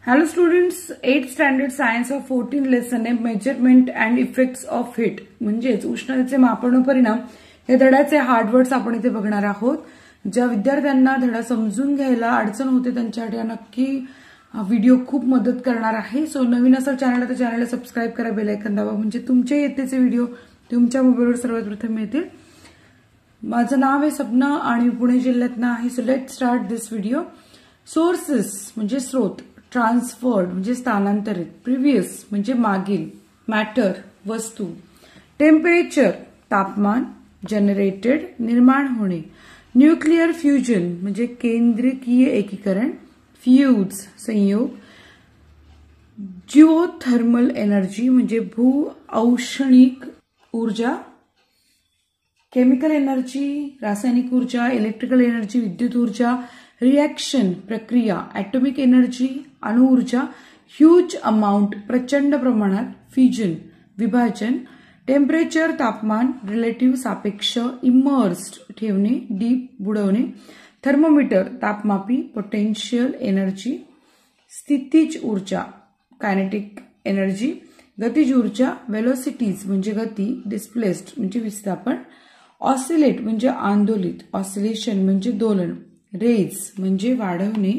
Hello students, 8th standard science of 14 lesson आहे measurement and effects of heat म्हणजेच उष्णतेचे मापन व परिणाम हे धड्याचे हार्ड वर्ड्स आपण इथे बघणार आहोत। ज्या विद्यार्थ्यांना धडा समजून घ्यायला अडचण होते त्यांच्यासाठी नक्की व्हिडिओ खूप मदत करणार आहे। सो नवीन असेल चॅनलला तर चॅनलला सबस्क्राइब करा, बेल आयकॉन दाबा म्हणजे तुमचे येतेचे व्हिडिओ तुमच्या मोबाईलवर सर्वात प्रथम येतील। माझं नाव आहे सपना आणि पुणे जिल्ह्यातून आहे। So let's start this video. Sources म्हणजे स्रोत, ट्रान्सफर्ड म्हणजे स्थानांतरित, प्रिव्हियस म्हणजे मागील, मॅटर वस्तू, टेम्परेचर तापमान, जनरेटेड निर्माण होणे, न्यूक्लिअर फ्युजन म्हणजे केंद्रकीय एकीकरण, फ्यूज संयोग, जिओथर्मल एनर्जी म्हणजे भू औष्णिक ऊर्जा, केमिकल एनर्जी रासायनिक ऊर्जा, इलेक्ट्रिकल एनर्जी विद्युत ऊर्जा, रिएक्शन प्रक्रिया, एटॉमिक एनर्जी अणु ऊर्जा, ह्यूज अमाउंट प्रचंड प्रमाणात, फ्युजन विभाजन, टेम्परेचर तापमान, रिलेटिव्ह सापेक्ष, इमर्स्ड ठेवणे डीप बुडवणे, थर्मोमीटर तापमापी, पोटेन्शियल एनर्जी, स्थितीज ऊर्जा कायनेटिक एनर्जी, गतिज ऊर्जा, वेलोसिटीज म्हणजे गती, डिस्प्लेस्ड म्हणजे विस्थापन, ऑसिलेट म्हणजे आंदोलित, ऑसिलेशन म्हणजे दोलन, रेज म्हणजे वाढवणे,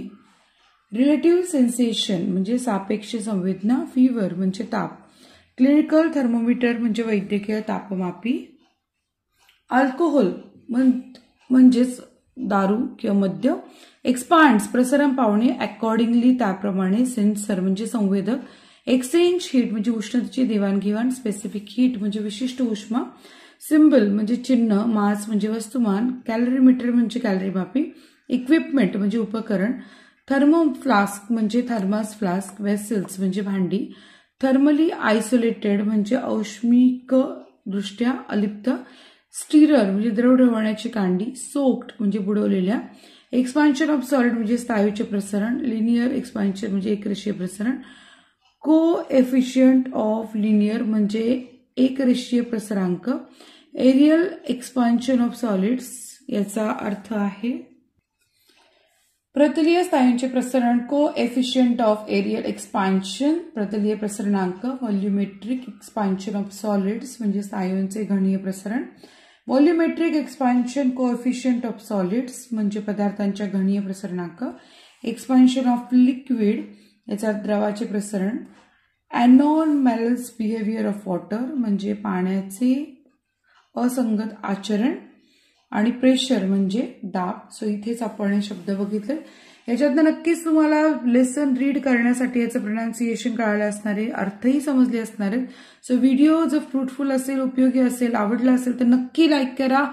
रिलेटिव्ह सेन्सेशन म्हणजे सापेक्ष संवेदना, फीवर म्हणजे ताप, क्लिनिकल थर्मोमीटर म्हणजे वैद्यकीय तापमापी, अल्कोहोल म्हणजेच दारू किंवा मद्य, एक्सपांड्स प्रसारण पावणे, अकॉर्डिंगली त्याप्रमाणे, सेन्सर म्हणजे संवेदक, एक्सचेंज हीट म्हणजे उष्णतेची देवाणघेवाण, स्पेसिफिक हीट म्हणजे विशिष्ट उष्मा, सिम्बल म्हणजे चिन्ह, मास म्हणजे वस्तुमान, कॅलरीमीटर म्हणजे कॅलरी मापी, इक्विपमेंट म्हणजे उपकरण, थर्मो फ्लास्क म्हणजे थर्मास फ्लास्क, वेसल्स म्हणजे भांडी, थर्मली आयसोलेटेड म्हणजे औष्णिक दृष्ट्या अलिप्त, स्टिरर म्हणजे द्रव ढवळण्याची कांडी, सोक्ड म्हणजे बुडवलेल्या, एक्सपान्शन ऑफ सॉलिड म्हणजे स्थायूचे प्रसारण, लिनियर एक्सपान्शन म्हणजे एकरेषीय प्रसारण, कोएफिशियंट ऑफ लिनियर म्हणजे एकरेषीय प्रसारांक, एरियल एक्सपान्शन ऑफ सॉलिड्स याचा अर्थ आहे प्रतलीय स्थायूंचे प्रसारण, कोएफिशियंट ऑफ एरियल एक्सपान्शन प्रतलीय प्रसरणांक, व्हॉल्यूमेट्रिक एक्सपान्शन ऑफ सॉलिड्स म्हणजे स्थायूंचे घनीय प्रसारण, volumetric expansion coefficient of solids म्हणजे पदार्थांच्या घनीय प्रसरणांक, एक्सपान्शन ऑफ लिक्विड याचा द्रवाचे प्रसरण, एनॉर्मल्स बिहेवियर ऑफ वॉटर म्हणजे पाण्याचे असंगत आचरण, आणि प्रेशर म्हणजे दाब। सो इथेच आपण हे शब्द बघितले। याच्यातनं नक्कीच तुम्हाला लेसन रीड करण्यासाठी याचं प्रोनाउन्सिएशन कळालं असणार आहे, अर्थही समजले असणार आहेत। सो व्हिडिओ जर फ्रुटफुल असेल, उपयोगी असेल, आवडला असेल तर नक्की लाईक करा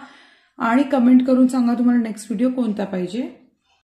आणि कमेंट करून सांगा तुम्हाला नेक्स्ट व्हिडिओ कोणता पाहिजे।